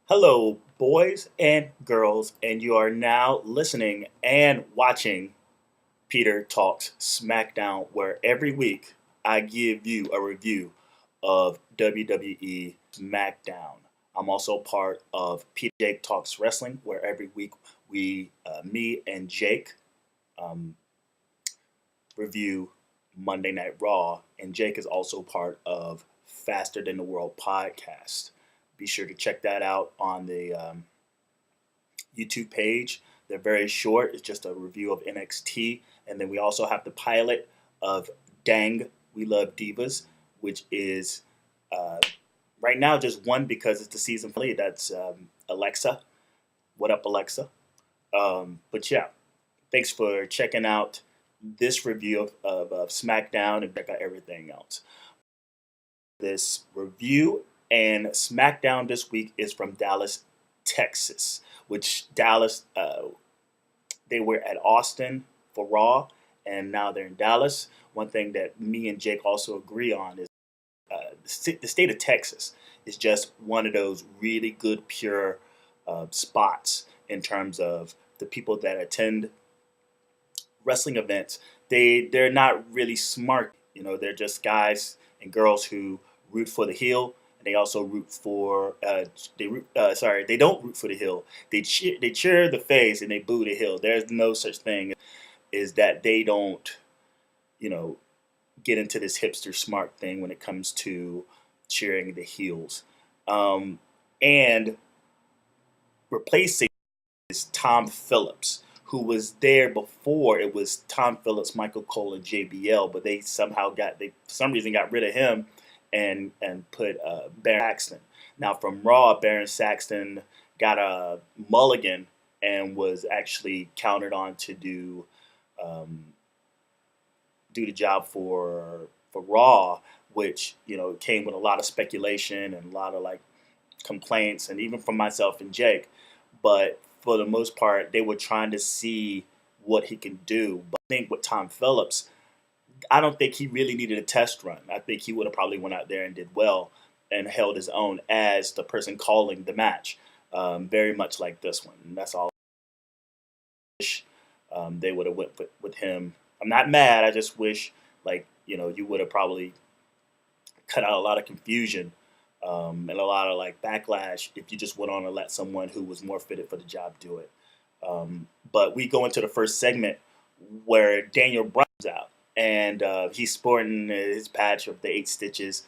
Hello, boys and girls, and you are now listening and watching Peter Talks Smackdown, where every week I give you a review of WWE Smackdown. I'm also part of Peter Jake Talks Wrestling, where every week me and Jake, um, review Monday Night Raw, and Jake is also part of Faster Than the World podcast. Be sure to check that out on the YouTube page. They're very short. It's just a review of NXT. And then we also have the pilot of Dang, We Love Divas, which is uh, right now just one because it's the season finale. That's Alexa. What up, Alexa? But yeah, thanks for checking out this review of SmackDown and check out everything else. This review and SmackDown this week is from Dallas, Texas, which Dallas, they were at Austin for Raw, and now they're in Dallas. One thing that me and Jake also agree on is the state of Texas is just one of those really good, pure spots in terms of the people that attend wrestling events. They're not really smart. They're just guys and girls who root for the heel. And they also root for they don't root for the heel. They cheer the face and they boo the heel. There's no such thing as that. They don't you know get into this hipster smart thing when it comes to cheering the heels. And replacing is Tom Phillips, who was there before. It was Tom Phillips, Michael Cole, and JBL, but they for some reason got rid of him and put Baron Saxton. Now from Raw, Baron Saxton got a mulligan and was actually counted on to um, do the job for Raw, which came with a lot of speculation and a lot of like complaints, and even from myself and Jake. But for the most part, they were trying to see what he can do. But I think with Tom Phillips, I don't think he really needed a test run. I think he would have probably went out there and did well and held his own as the person calling the match, very much like this one. And that's all. They would have went with him. I'm not mad. I just wish, you would have probably cut out a lot of confusion and a lot of like backlash if you just went on and let someone who was more fitted for the job do it. But we go into the first segment where Daniel Bryan's out, and he's sporting his patch of the 8 stitches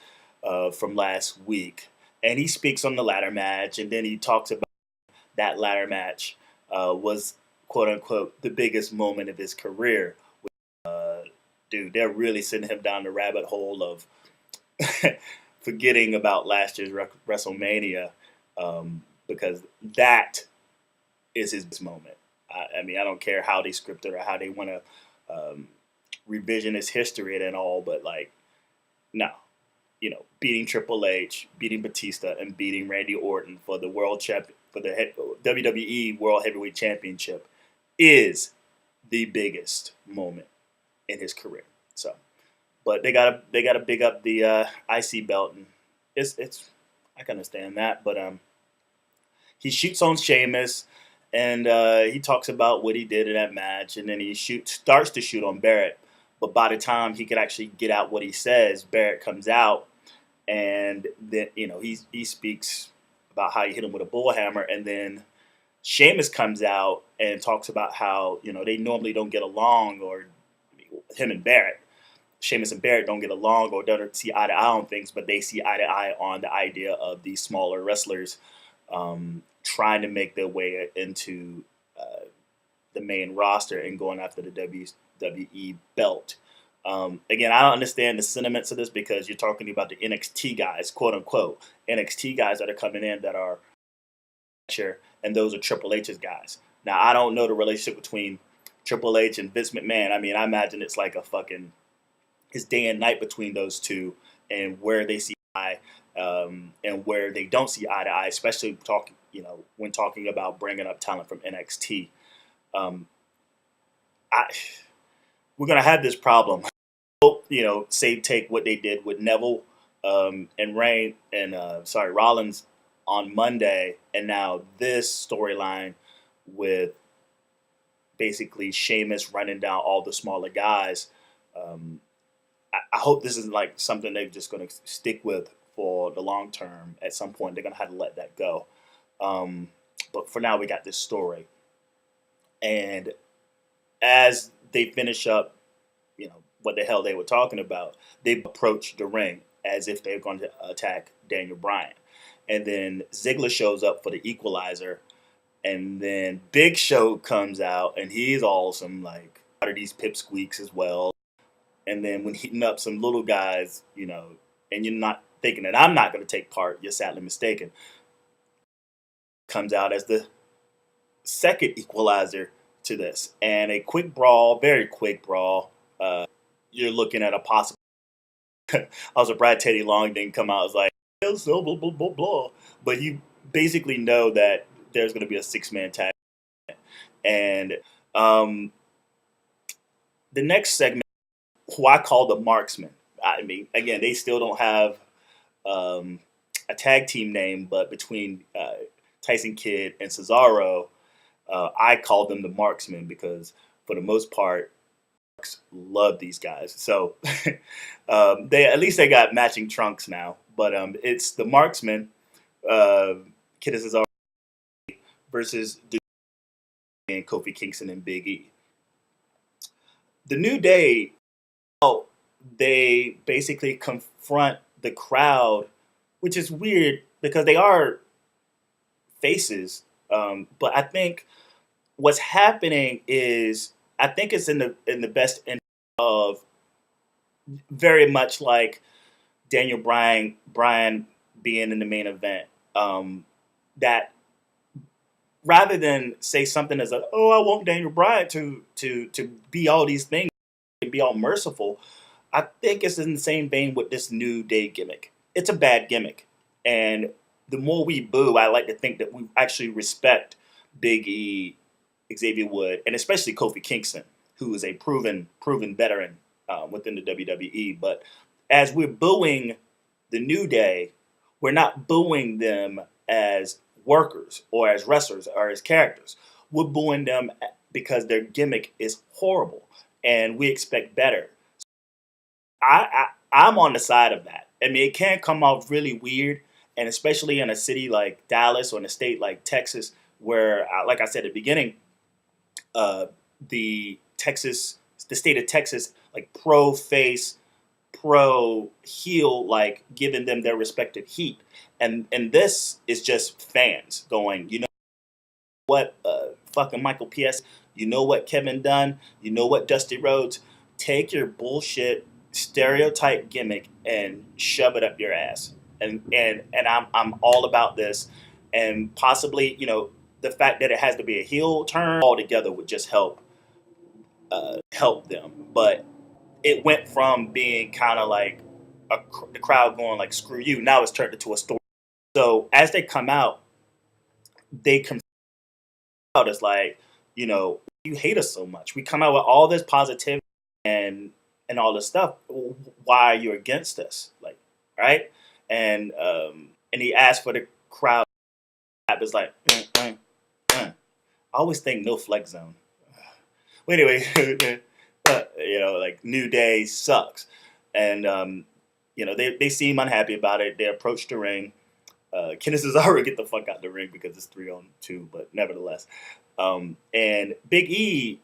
from last week, and he speaks on the ladder match, and then he talks about that ladder match was quote unquote the biggest moment of his career. Dude, they're really sending him down the rabbit hole of forgetting about last year's WrestleMania, because that is his moment. I mean, I don't care how they script it or how they want to revision his history and all, but like, no, beating Triple H, beating Batista, and beating Randy Orton for the WWE World Heavyweight Championship is the biggest moment in his career. So, but they gotta big up the IC belt, and it's I can understand that. But he shoots on Sheamus, and he talks about what he did in that match, and then he starts to shoot on Barrett. But by the time he could actually get out what he says, Barrett comes out, and then he speaks about how he hit him with a bullhammer, and then Sheamus comes out and talks about how they normally don't get along, or him and Barrett. Sheamus and Barrett don't get along or don't see eye to eye on things, but they see eye to eye on the idea of these smaller wrestlers trying to make their way into the main roster and going after the WWE belt. Again, I don't understand the sentiments of this because you're talking about the NXT guys, quote unquote, NXT guys that are coming in that are sure, and those are Triple H's guys. Now, I don't know the relationship between Triple H and Vince McMahon. I mean, I imagine it's like it's day and night between those two, and where they see eye and where they don't see eye to eye, especially when talking about bringing up talent from NXT. We're gonna have this problem. Say take what they did with Neville and Rollins on Monday, and now this storyline with basically Sheamus running down all the smaller guys. Um, I hope this isn't like something they're just going to stick with for the long term. At some point, they're going to have to let that go. Um, but for now, we got this story, and as they finish up, what the hell they were talking about, they approach the ring as if they're going to attack Daniel Bryan, and then Ziggler shows up for the equalizer, and then Big Show comes out, and he's awesome, like out of these pipsqueaks as well. And then when heating up some little guys, and you're not thinking that I'm not going to take part, you're sadly mistaken. Comes out as the second equalizer to this, and a quick brawl, very quick brawl. You're looking at a possible. I was surprised Teddy Long didn't come out as like so blah blah blah blah, but you basically know that there's going to be a 6-man tag, and the next segment, who I call the Marksman. I mean, again, they still don't have a tag team name, but between Tyson Kidd and Cesaro, I call them the Marksmen because for the most part, love these guys. So they at least they got matching trunks now. But it's the Marksmen, Kidd and Cesaro versus and Kofi Kingston and Big E. The New Day, they basically confront the crowd, which is weird because they are faces. But I think what's happening is I think it's in the best interest of very much like Daniel Bryan being in the main event. That rather than say something as oh, I want Daniel Bryan to be all these things and be all merciful, I think it's in the same vein with this New Day gimmick. It's a bad gimmick, and the more we boo, I like to think that we actually respect Big E, Xavier Wood, and especially Kofi Kingston, who is a proven veteran within the WWE. But as we're booing the New Day, we're not booing them as workers or as wrestlers or as characters. We're booing them because their gimmick is horrible, and we expect better. I'm on the side of that. I mean, it can come off really weird, and especially in a city like Dallas or in a state like Texas, where, like I said at the beginning, the state of Texas, like pro face, pro heel, like giving them their respective heat, and this is just fans going, what, fucking Michael P.S., you know what, Kevin Dunn, you know what, Dusty Rhodes, take your bullshit stereotype gimmick and shove it up your ass. And I'm all about this, and possibly the fact that it has to be a heel turn altogether would just help them. But it went from being kind of like the crowd going like screw you, now it's turned into a story. So as they come out, they come out as like, you hate us so much. We come out with all this positivity and all this stuff. Why are you against us? Like, right? And he asked for the crowd. It's like, I always think no flex zone. Well, anyway, like New Day sucks, and they seem unhappy about it. They approach the ring. Kenneth Cesaro get the fuck out the ring because it's 3-on-2, but nevertheless, and Big E,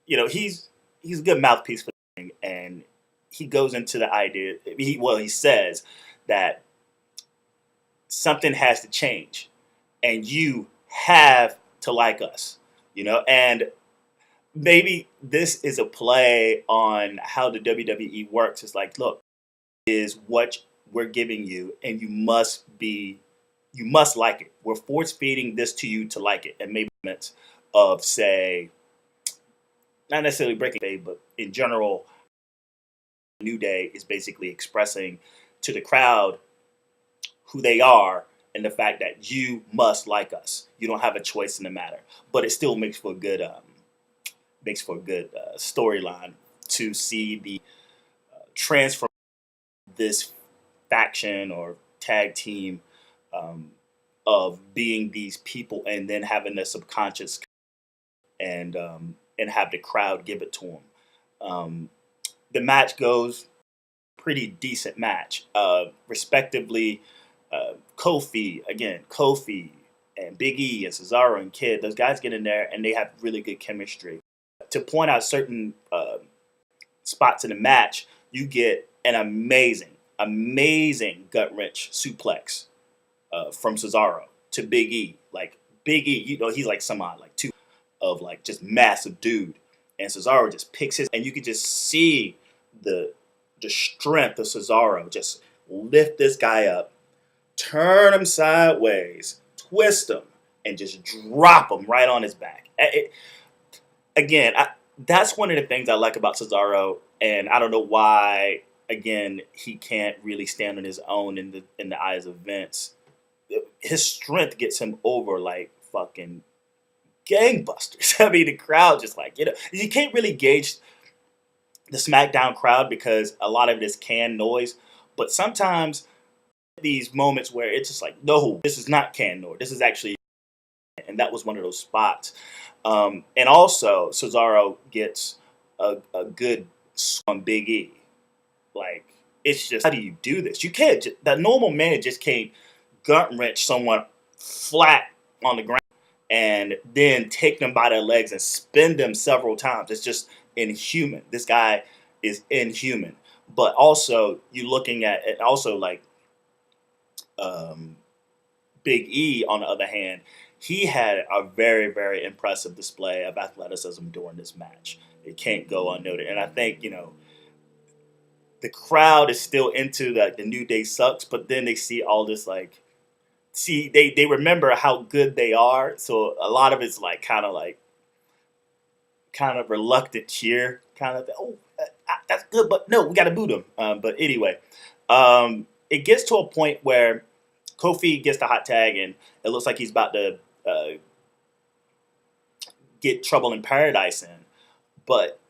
he's a good mouthpiece for the ring, and he goes into the idea. He says that something has to change, and you have to like us, and maybe this is a play on how the WWE works. It's like, look, is what we're giving you, and you must like it. We're force feeding this to you to like it, and maybe of, say, not necessarily breaking day, but in general, New Day is basically expressing to the crowd who they are and the fact that you must like us. You don't have a choice in the matter, but it still makes for a good storyline to see the transfer of this faction or tag team of being these people and then having the subconscious and have the crowd give it to them. The match goes pretty decent match. Respectively, Kofi and Big E and Cesaro and Kid, those guys get in there and they have really good chemistry. To point out certain spots in the match, you get an amazing gut wrench suplex from Cesaro to Big E. Like Big E, he's like somehow like two of like just massive dude, and Cesaro just picks his, and you can just see the strength of Cesaro just lift this guy up, turn him sideways, twist him, and just drop him right on his back. Again, that's one of the things I like about Cesaro, and I don't know why. Again, he can't really stand on his own in the eyes of Vince. His strength gets him over like fucking gangbusters. I mean, the crowd just like, you can't really gauge the SmackDown crowd because a lot of it is canned noise. But sometimes these moments where it's just like, no, this is not canned noise. This is actually, and that was one of those spots. And also, Cesaro gets a good on Big E. Like, it's just, how do you do this? You can't, the normal man just can't gut wrench someone flat on the ground and then take them by their legs and spin them several times. It's just inhuman. This guy is inhuman. But also, you're looking at it also like Big E, on the other hand, he had a very, very impressive display of athleticism during this match. It can't go unnoted. And I think, the crowd is still into the New Day sucks, but then they see all this they remember how good they are. So a lot of it's kind of reluctant cheer, that's good, but no, we got to boo them. But anyway, it gets to a point where Kofi gets the hot tag, and it looks like he's about to get Trouble in Paradise in. But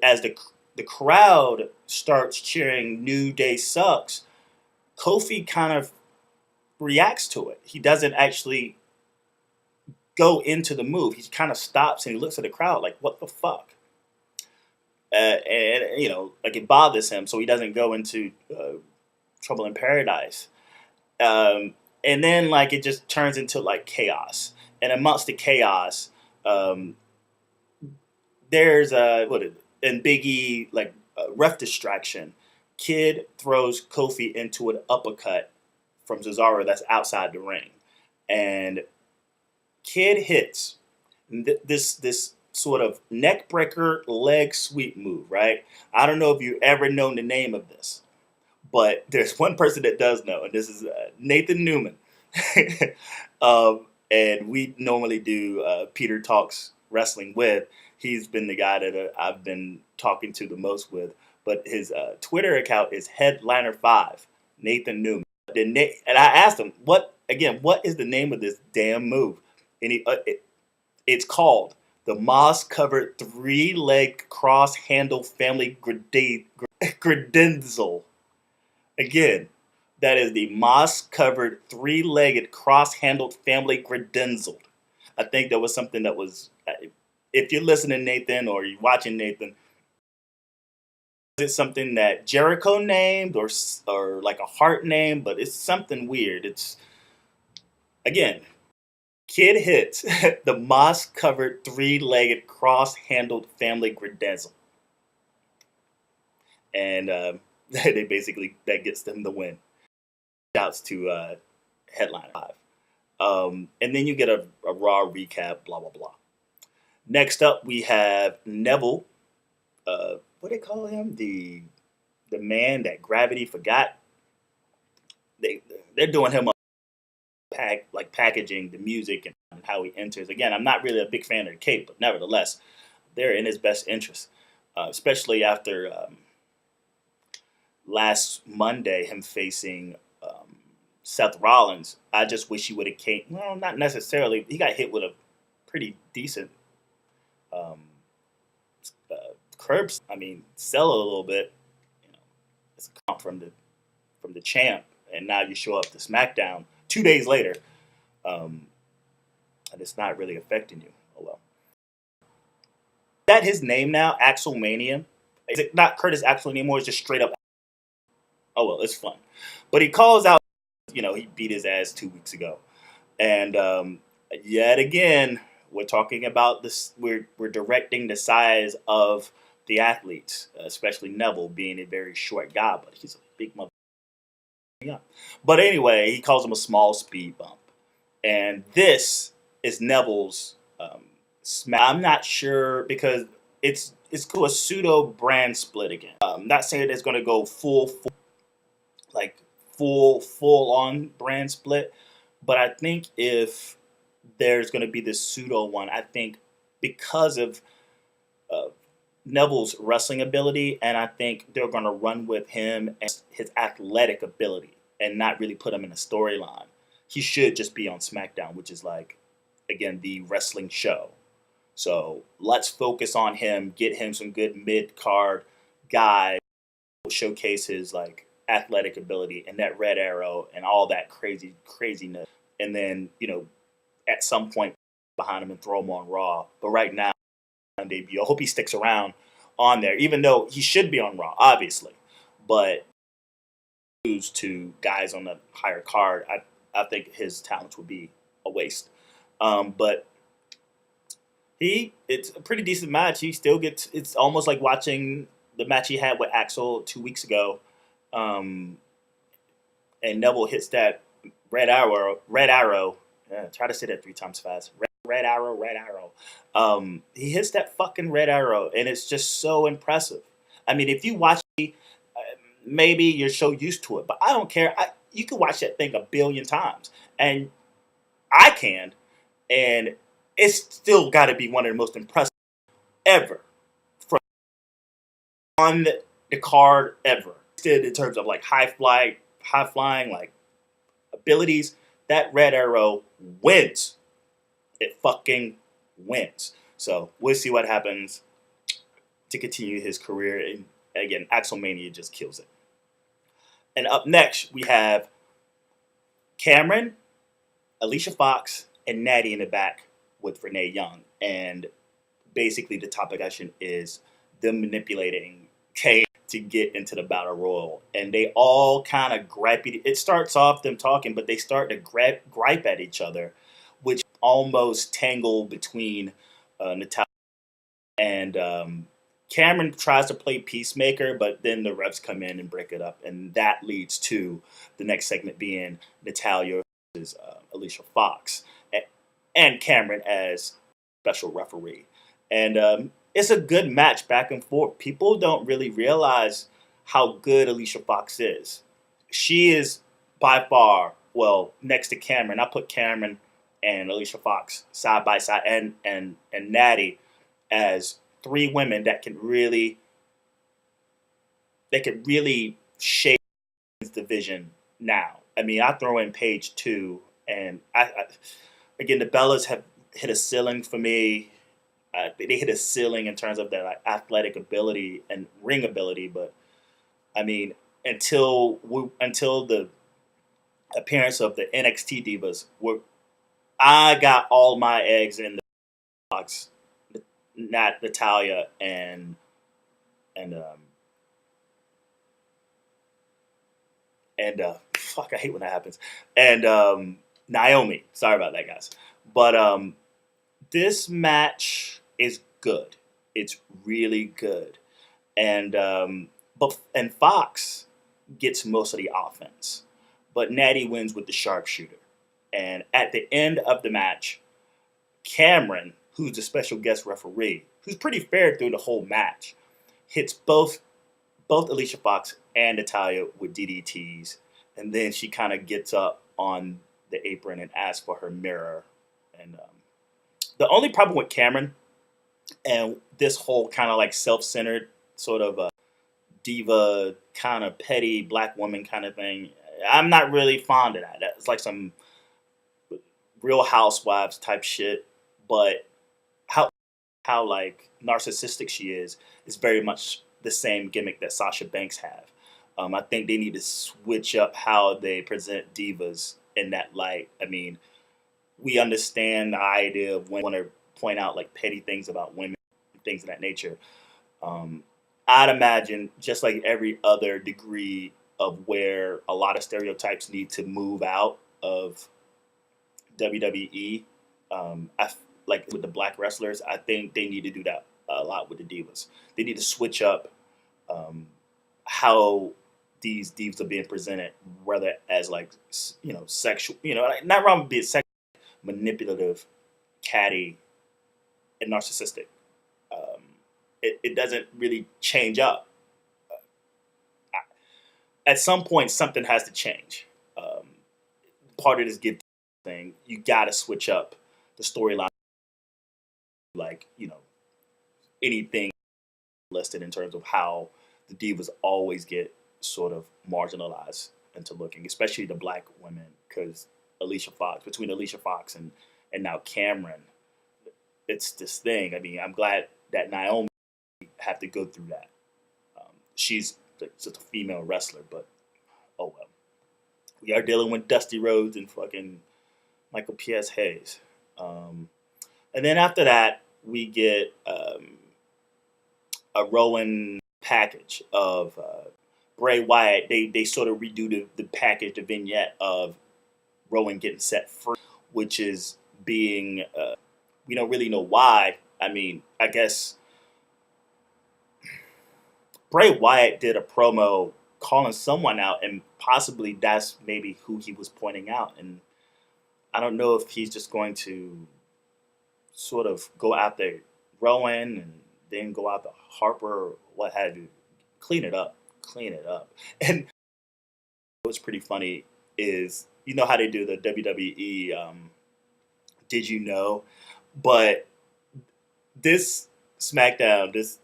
as the crowd starts cheering New Day sucks, Kofi kind of reacts to it. He doesn't actually go into the move. He kind of stops and he looks at the crowd like, what the fuck? And it bothers him, so he doesn't go into Trouble in Paradise. And then it just turns into chaos. And amongst the chaos, there's and Big E ref distraction. Kid throws Kofi into an uppercut from Cesaro that's outside the ring, and Kid hits this sort of neck breaker leg sweep move. Right? I don't know if you ever known the name of this, but there's one person that does know, and this is Nathan Newman. And we normally do Peter Talks Wrestling with. He's been the guy that I've been talking to the most with. But his Twitter account is Headliner5, Nathan Newman. And I asked him, what is the name of this damn move? And it's called the moss-covered three-leg cross-handle family credenzel. Again, that is the moss-covered three-legged cross-handled family credenzel. I think that was something that was, if you're listening, Nathan, or you're watching, Nathan, is it something that Jericho named or like a Hart name? But it's something weird. It's, again, Kid hits the moss-covered three-legged cross-handled family credenzel. And they basically, that gets them the win. Shouts to Headline 5. And then you get a Raw recap, blah, blah, blah. Next up, we have Neville. What do they call him? The man that gravity forgot. They're doing him up, packaging the music and how he enters. Again, I'm not really a big fan of the cape, but nevertheless, they're in his best interest, especially after last Monday, him facing Seth Rollins. I just wish he would have came. Well, not necessarily. He got hit with a pretty decent curbs. I mean, sell a little bit. It's a comp from the champ, and now you show up to SmackDown 2 days later um, and it's not really affecting you. Oh well. Is that his name now? Axelmania? Is it not Curtis Axel anymore? It's just straight up. Oh well, it's fun. But he calls out. He beat his ass 2 weeks ago, and yet again, we're talking about this. We're directing the size of the athletes, especially Neville being a very short guy, but he's a big mother. Yeah. But anyway, he calls him a small speed bump. And this is Neville's I'm not sure because it's a pseudo brand split again. Not saying it's going to go like full on brand split, but I think if there's going to be this pseudo one, I think because of uh, Neville's wrestling ability, and I think they're going to run with him and his athletic ability and not really put him in a storyline. He should just be on SmackDown, which is like, again, the wrestling show. So let's focus on him, get him some good mid card guys, showcase his like athletic ability and that red arrow and all that craziness, and then at some point behind him and throw him on Raw. But right now, on debut, I hope he sticks around on there, even though he should be on Raw, obviously. But lose to guys on the higher card, I think his talents would be a waste. But it's a pretty decent match. He still gets. It's almost like watching the match he had with Axel 2 weeks ago, and Neville hits that red arrow. Red arrow. Try to say that 3 times fast. Red arrow. Red arrow. He hits that fucking red arrow, and it's just so impressive. I mean, if you watch it, maybe you're so used to it, but I don't care. You can watch that thing a billion times, and I can, and it's still got to be one of the most impressive ever from on the card ever. In terms of like high flying like abilities, that red arrow wins. It fucking wins. So we'll see what happens to continue his career. And again, Axelmania just kills it. And up next, we have Cameron, Alicia Fox, and Natty in the back with Renee Young. And basically the topic action is them manipulating Kane to get into the Battle Royal. And they all kind of gripe. It starts off them talking, but they start to gripe at each other, which almost tangle between Natalya and Cameron tries to play peacemaker, but then the refs come in and break it up. And that leads to the next segment being Natalya versus Alicia Fox and Cameron as special referee. And it's a good match back and forth. People don't really realize how good Alicia Fox is. She is by far, well, next to Cameron. I put Cameron and Alicia Fox side by side, and Natty as 3 women that can really shape this division now. I mean, I throw in Paige too, and again, the Bellas have hit a ceiling for me. They hit a ceiling in terms of their like athletic ability and ring ability, but I mean, until the appearance of the NXT divas, I got all my eggs in the box. Not Natalya and fuck, I hate when that happens. And Naomi. Sorry about that, guys. But this match is good. It's really good. And Fox gets most of the offense, but Natty wins with the sharpshooter. And at the end of the match, Cameron, who's the special guest referee, who's pretty fair through the whole match, hits both Alicia Fox and Natalya with DDTs, and then she kind of gets up on the apron and asks for her mirror. And the only problem with Cameron and this whole kind of like self-centered sort of diva, kind of petty black woman kind of thing, I'm not really fond of that. It's like some Real Housewives type shit, but how like narcissistic she is very much the same gimmick that Sasha Banks have. I think they need to switch up how they present divas in that light. I mean, we understand the idea of when want to point out like petty things about women, things of that nature. Um, I'd imagine just like every other degree of where a lot of stereotypes need to move out of WWE. Like with the black wrestlers, I think they need to do that a lot with the divas. They need to switch up um, how these divas are being presented, whether as like sexual, like, not wrong with being sexual, manipulative, catty, and narcissistic. Um, it doesn't really change up. At some point, something has to change. Um, Part of this give thing, you got to switch up the storyline, like anything listed in terms of how the divas always get sort of marginalized into looking, especially the black women, because between Alicia Fox and now Cameron, it's this thing. I mean, I'm glad that Naomi had to go through that. She's just a female wrestler, but oh well. We are dealing with Dusty Rhodes and fucking Michael P.S. Hayes. And then after that, we get a rolling package of Bray Wyatt. They sort of redo the package, the vignette of Rowan getting set free, which is being, we don't really know why. I mean, I guess Bray Wyatt did a promo calling someone out, and possibly that's maybe who he was pointing out. And I don't know if he's just going to sort of go after Rowan and then go after Harper or what have you. Clean it up. Clean it up. And what's pretty funny is, you know how they do the WWE Did You Know? But this SmackDown, this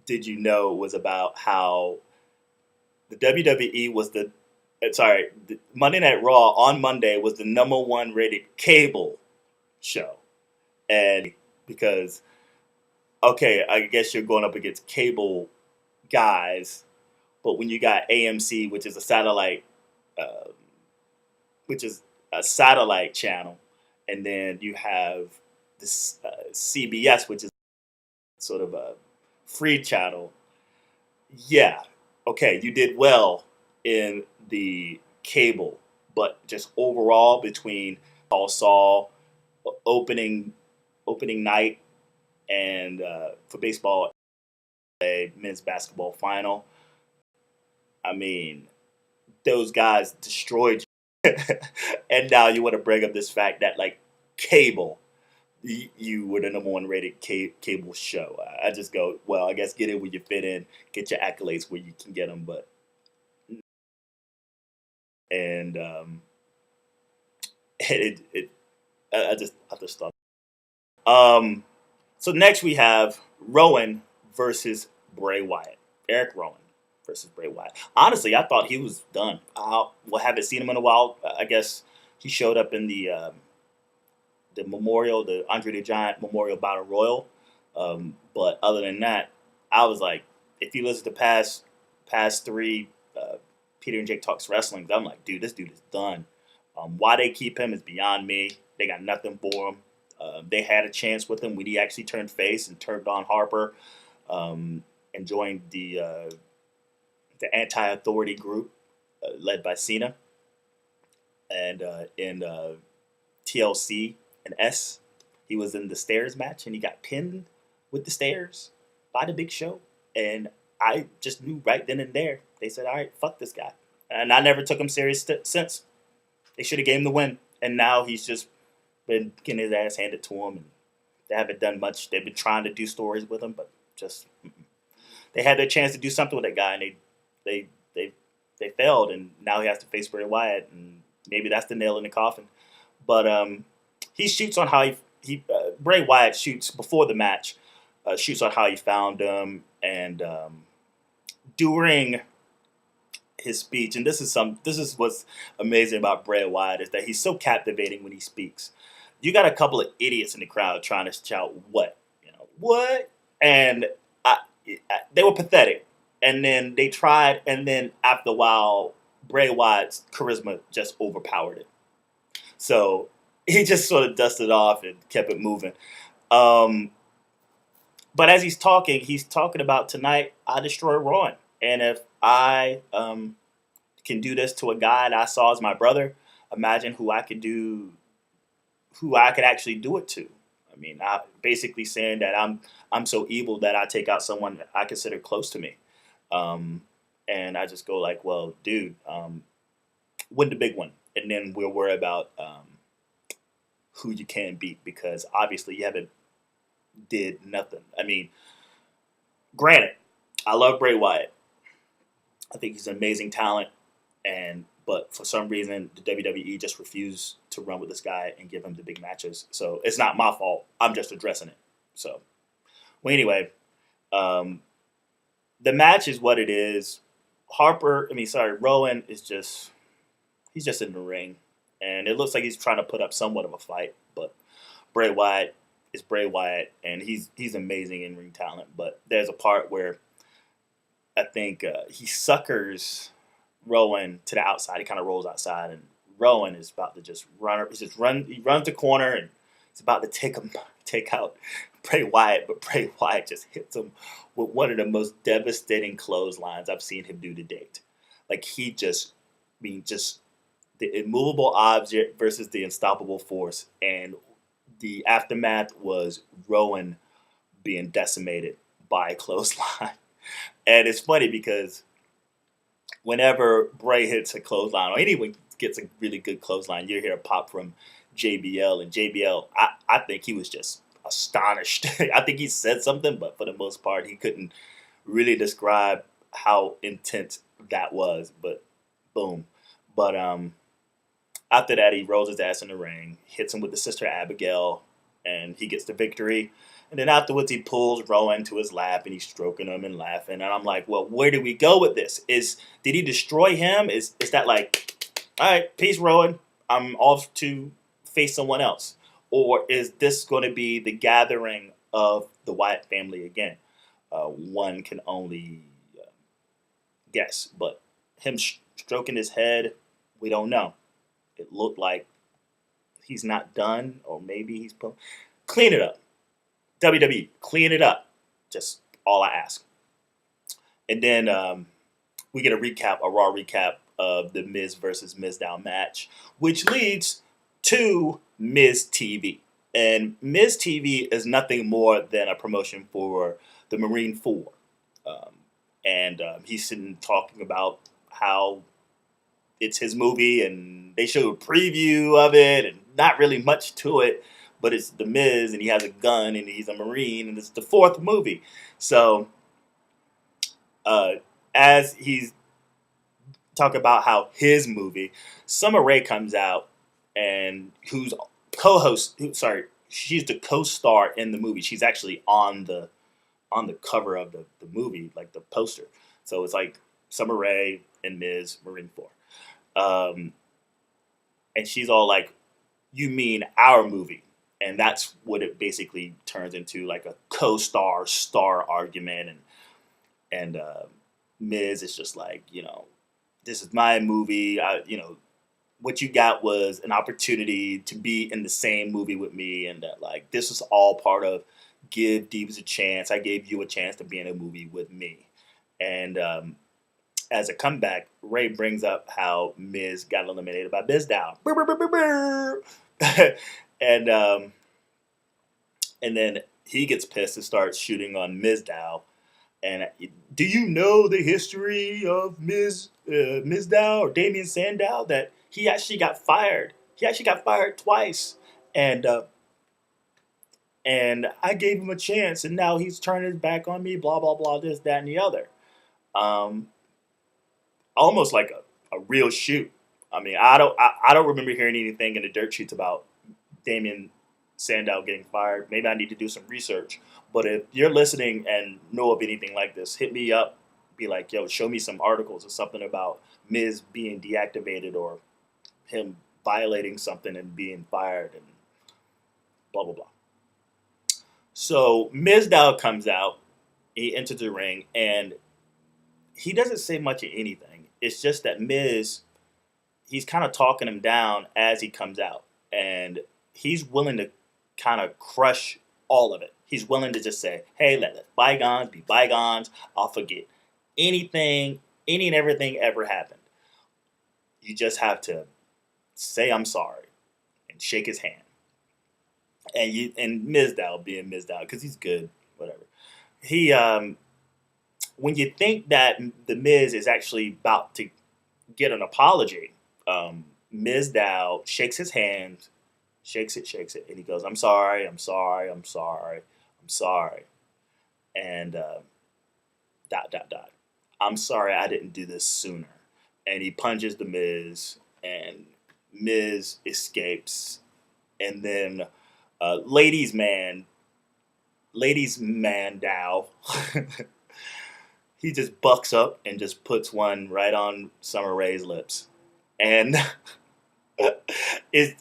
Did You Know was about how the WWE was the Monday Night Raw on Monday was the number one rated cable show. And because, okay, I guess you're going up against cable guys, but when you got AMC, uh, which is a satellite channel, and then you have this CBS, which is sort of a free channel. Yeah, okay, you did well in the cable, but just overall between Paul Saul opening night and for baseball, a men's basketball final. I mean, those guys destroyed you. And now you want to bring up this fact that like cable, you were the number one rated cable show. I just go, well, I guess get in where you fit in, get your accolades where you can get them, but and it I just thought. So next we have Rowan versus Bray Wyatt. Eric Rowan versus Bray Wyatt. Honestly, I thought he was done. Haven't seen him in a while. I guess he showed up in the memorial, the Andre the Giant Memorial Battle Royal. But other than that, I was like, if you listen to past three Peter and Jake Talks Wrestling, I'm like, dude, this dude is done. Why they keep him is beyond me. They got nothing for him. They had a chance with him when he actually turned face and turned on Harper and joined the anti-authority group led by Cena. And in TLC and S, he was in the stairs match and he got pinned with the stairs by the Big Show. And I just knew right then and there. They said, all right, fuck this guy. And I never took him serious since. They should have gave him the win. And now he's just been getting his ass handed to him. And they haven't done much. They've been trying to do stories with him, but just they had their chance to do something with that guy, and they failed. And now he has to face Bray Wyatt, and maybe that's the nail in the coffin. But he shoots on how Bray Wyatt shoots before the match, shoots on how he found him, and during his speech, and this is what's amazing about Bray Wyatt, is that he's so captivating when he speaks. You got a couple of idiots in the crowd trying to shout what, what, and they were pathetic. And then they tried, and then after a while, Bray Wyatt's charisma just overpowered it. So he just sort of dusted off and kept it moving. Um, but as he's talking about tonight, I destroy Rowan. And if I can do this to a guy that I saw as my brother, imagine who I could actually do it to. I mean, I basically saying that I'm so evil that I take out someone that I consider close to me. Um, and I just go like, well, dude, win the big one, and then we'll worry about who you can beat because obviously you haven't did nothing. I mean, granted, I love Bray Wyatt. I think he's an amazing talent, and but for some reason the WWE just refused to run with this guy and give him the big matches. So it's not my fault. I'm just addressing it. So, well, anyway, um, the match is what it is. Rowan is just he's just in the ring, and it looks like he's trying to put up somewhat of a fight. But Bray Wyatt is Bray Wyatt, and he's amazing in ring talent. But there's a part where I think he suckers Rowan to the outside. He kind of rolls outside, and Rowan is about to just run. He runs the corner, and he's about to take out Bray Wyatt. But Bray Wyatt just hits him with one of the most devastating clotheslines I've seen him do to date. Like he just, I mean, just the immovable object versus the unstoppable force, and the aftermath was Rowan being decimated by a clothesline. And it's funny because whenever Bray hits a clothesline or anyone gets a really good clothesline, you hear a pop from JBL. And JBL, I think he was just astonished. I think he said something, but for the most part, he couldn't really describe how intense that was. But boom. But after that, he rolls his ass in the ring, hits him with the Sister Abigail, and he gets the victory. And then afterwards, he pulls Rowan to his lap, and he's stroking him and laughing. And I'm like, well, where do we go with this? Did he destroy him? Is that like, all right, peace, Rowan. I'm off to face someone else? Or is this going to be the gathering of the Wyatt family again? One can only guess. But him stroking his head, we don't know. It looked like he's not done, or maybe he's clean it up. WWE, clean it up. Just all I ask. And then we get a Raw recap of the Miz versus Mizdow match, which leads to Miz TV. And Miz TV is nothing more than a promotion for the Marine 4. And he's sitting talking about how it's his movie, and they show a preview of it, and not really much to it. But it's the Miz, and he has a gun, and he's a Marine, and it's the 4th movie. So, as he's talking about how his movie, Summer Rae comes out, and who's she's the co-star in the movie. She's actually on the cover of the movie, like the poster. So it's like Summer Rae and Miz, Marine 4. And she's all like, you mean our movie? And that's what it basically turns into, like a co-star star argument. And Miz is just like, this is my movie. What you got was an opportunity to be in the same movie with me, and that like this is all part of give Divas a chance. I gave you a chance to be in a movie with me. And as a comeback, Ray brings up how Miz got eliminated by Mizdow. And then he gets pissed and starts shooting on Mizdow. And do you know the history of Mizdow or Damien Sandow? That he actually got fired. He actually got fired twice. And I gave him a chance, and now he's turning his back on me, blah, blah, blah, this, that, and the other. Almost like a real shoot. I mean, I don't remember hearing anything in the dirt sheets about Damien Sandow getting fired. Maybe I need to do some research. But if you're listening and know of anything like this, hit me up. Be like, yo, show me some articles or something about Miz being deactivated or him violating something and being fired and blah, blah, blah. So Mizdow comes out. He enters the ring, and he doesn't say much of anything. It's just that Miz, he's kind of talking him down as he comes out. And he's willing to kind of crush all of it. He's willing to just say, "Hey, let bygones be bygones. I'll forget anything, any and everything ever happened. You just have to say I'm sorry and shake his hand." And Mizdow being Mizdow because he's good, whatever. He when you think that the Miz is actually about to get an apology, Mizdow shakes his hand, shakes it, and he goes, "I'm sorry, I'm sorry, I'm sorry, I'm sorry," and dot dot dot. "I'm sorry I didn't do this sooner," and he punches the Miz, and Miz escapes, and then ladies man Dow, he just bucks up and just puts one right on Summer Rae's lips, and this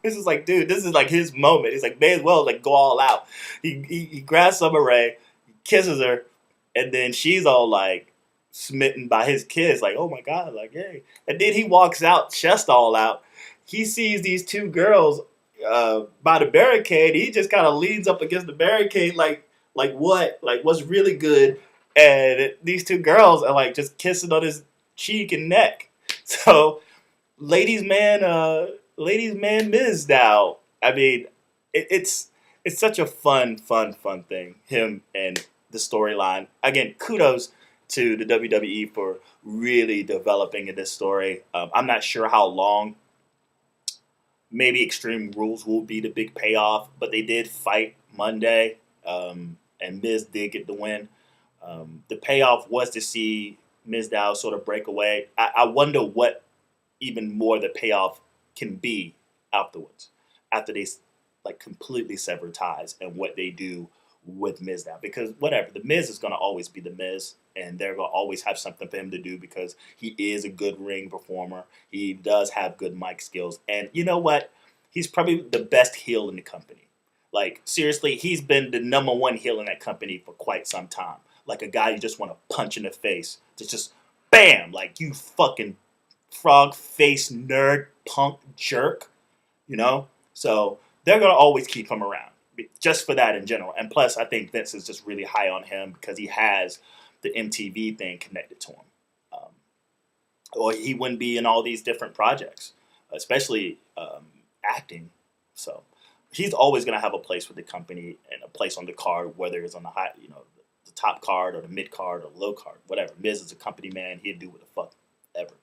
is like, dude, this is like his moment. He's like, may as well like go all out. He grabs Summer Rae, he kisses her, and then she's all like smitten by his kiss, like, oh my god, like, hey. And then he walks out, chest all out. He sees these two girls by the barricade. He just kind of leans up against the barricade, like what, like what's really good. And these two girls are like just kissing on his cheek and neck. So ladies man Mizdow. I mean, it's such a fun thing. Him and the storyline. Again, kudos to the WWE for really developing in this story. I'm not sure how long. Maybe Extreme Rules will be the big payoff, but they did fight Monday, and Miz did get the win. The payoff was to see Mizdow sort of break away. I wonder what even more the payoff can be afterwards, after they like completely sever ties, and what they do with Mizdow. Because whatever, the Miz is going to always be the Miz, and they're going to always have something for him to do because he is a good ring performer. He does have good mic skills, and you know what? He's probably the best heel in the company. Like seriously, he's been the number one heel in that company for quite some time. Like a guy you just want to punch in the face, just bam, like you fucking frog face nerd punk jerk, you know. So they're gonna always keep him around just for that in general. And plus, I think Vince is just really high on him because he has the MTV thing connected to him, or he wouldn't be in all these different projects, especially acting. So he's always gonna have a place with the company and a place on the card, whether it's on the high, the top card or the mid card or the low card, whatever. Miz is a company man; he'd do what the fuck ever.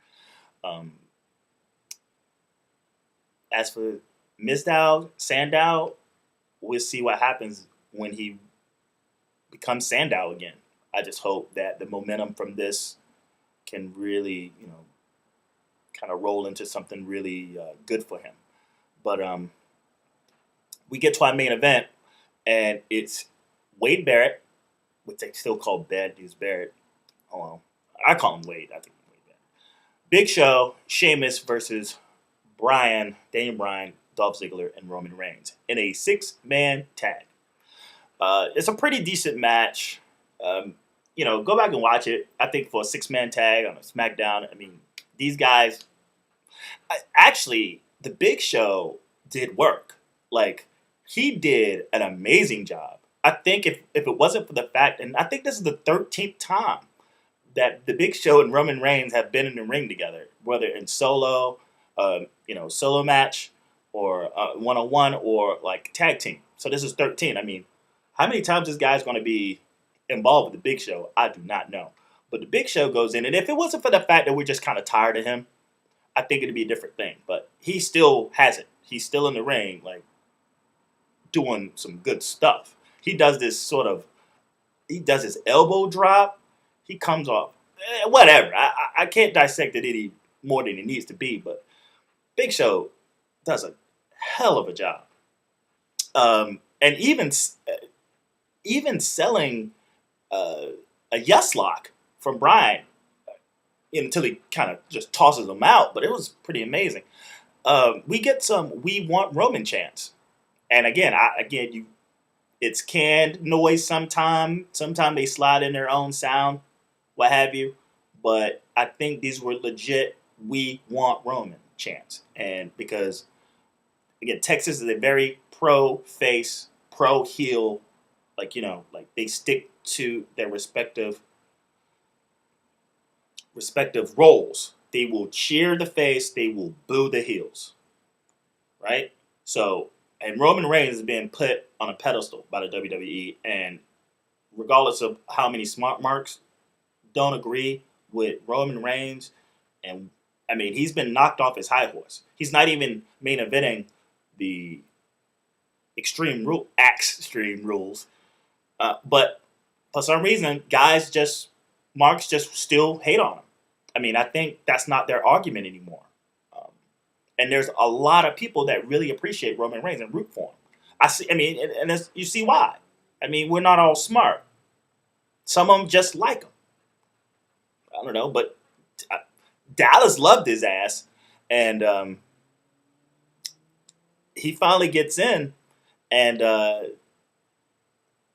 As for Mizdow, Sandow, we'll see what happens when he becomes Sandow again. I just hope that the momentum from this can really, kind of roll into something really good for him. But we get to our main event, and it's Wade Barrett, which they still call Bad News Barrett. Oh, well, I call him Wade. I think Wade Barrett. Big Show, Sheamus versus Daniel Bryan, Dolph Ziggler, and Roman Reigns in a 6-man tag. It's a pretty decent match. Go back and watch it. I think for a 6-man tag on a Smackdown, I mean, these guys. Actually, the Big Show did work. Like, he did an amazing job. I think if it wasn't for the fact, and I think this is the 13th time that the Big Show and Roman Reigns have been in the ring together, whether in solo match or one-on-one or like tag team. So this is 13. I mean, how many times this guy's going to be involved with the Big Show? I do not know. But the Big Show goes in, and if it wasn't for the fact that we're just kind of tired of him, I think it'd be a different thing. But he still has it. He's still in the ring, like, doing some good stuff. He does this he does his elbow drop. He comes off, whatever. I can't dissect it any more than it needs to be, but Big Show does a hell of a job. And even selling a yes lock from Bryan until he kind of just tosses him out, but it was pretty amazing. We get some "We Want Roman" chants, and again, it's canned noise. Sometimes they slide in their own sound, what have you. But I think these were legit "We Want Roman" chants, and because again, Texas is a very pro-face, pro-heel, like, like they stick to their respective roles. They will cheer the face, they will boo the heels, right? So, and Roman Reigns is being put on a pedestal by the WWE, and regardless of how many smart marks don't agree with Roman Reigns, and I mean, he's been knocked off his high horse. He's not even main eventing the Extreme Rules, but for some reason, marks just still hate on him. I mean, I think that's not their argument anymore. Um, and there's a lot of people that really appreciate Roman Reigns and root for him. I see. I mean, and you see why. I mean, we're not all smart. Some of them just like him. I don't know, but Dallas loved his ass, and he finally gets in, and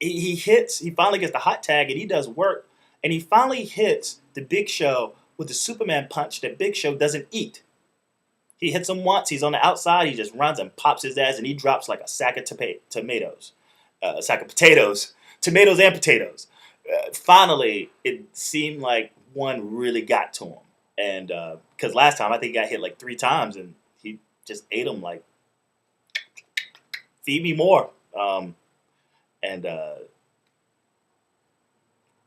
he hits. He finally gets the hot tag, and he does work, and he finally hits the Big Show with the Superman punch that Big Show doesn't eat. He hits him once. He's on the outside. He just runs and pops his ass, and he drops like a sack of tomatoes, a sack of potatoes, tomatoes and potatoes. Finally, it seemed like one really got to him, and because last time I think he got hit like 3 times, and he just ate him like, feed me more, and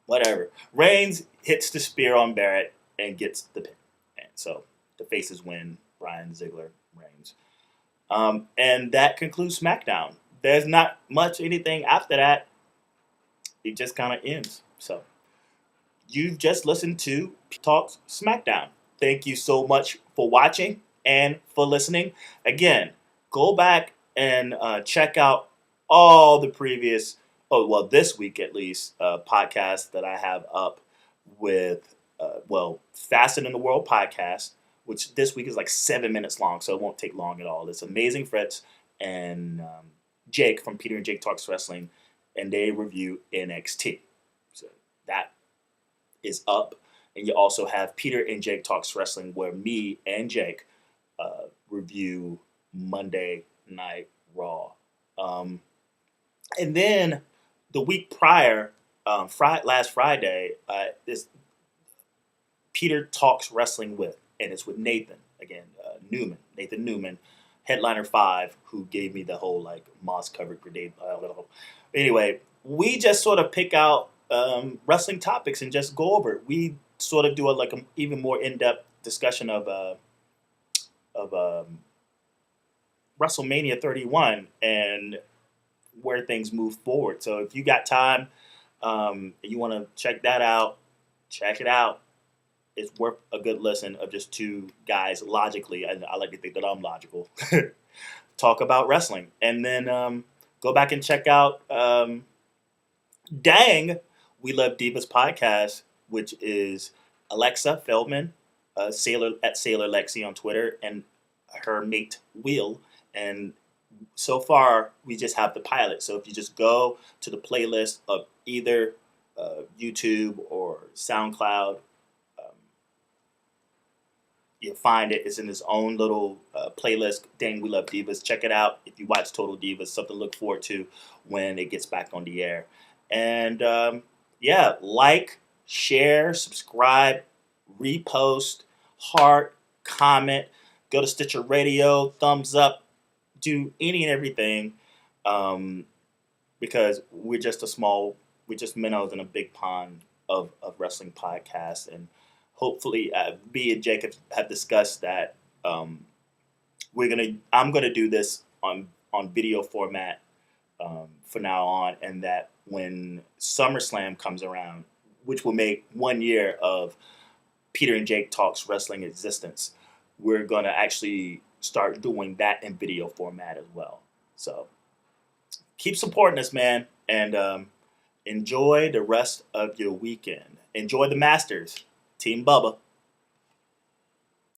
whatever. Reigns hits the spear on Barrett and gets the pin, and so the faces win. Bryan, Ziggler, Reigns, and that concludes SmackDown. There's not much anything after that. It just kind of ends. So you've just listened to Talks SmackDown. Thank you so much for watching and for listening. Again, go back and check out all the previous, this week at least, podcasts that I have up with, Fasten in the World podcast, which this week is like 7 minutes long, so it won't take long at all. It's Amazing Fritz and Jake from Peter and Jake Talks Wrestling, and they review NXT. So that is up. And you also have Peter and Jake Talks Wrestling, where me and Jake review Monday Night Raw. And then the week prior, last Friday, is Peter Talks Wrestling with, and it's with Nathan, again, Nathan Newman, Headliner 5, who gave me the whole like moss covered grenade. Anyway, we just sort of pick out wrestling topics and just go over it. We sort of do a even more in-depth discussion of WrestleMania 31 and where things move forward. So if you got time, and you want to check that out, check it out. It's worth a good listen of just two guys logically, and I like to think that I'm logical, talk about wrestling. And then go back and check out Dang, We Love Divas podcast, which is Alexa Feldman, Sailor Lexi on Twitter, and her mate Will. And so far, we just have the pilot. So if you just go to the playlist of either YouTube or SoundCloud, you'll find it. It's in its own little playlist, Dang We Love Divas. Check it out. If you watch Total Divas, something to look forward to when it gets back on the air. And like, share, subscribe, repost, heart, comment, go to Stitcher Radio, thumbs up, do any and everything, because we're just minnows in a big pond of wrestling podcasts. And hopefully, B and Jake have discussed that I'm gonna do this on video format for now on, and that when SummerSlam comes around, which will make 1 year of Peter and Jake Talks Wrestling existence, we're gonna actually start doing that in video format as well. So keep supporting us, man, and enjoy the rest of your weekend. Enjoy the Masters. Team Bubba.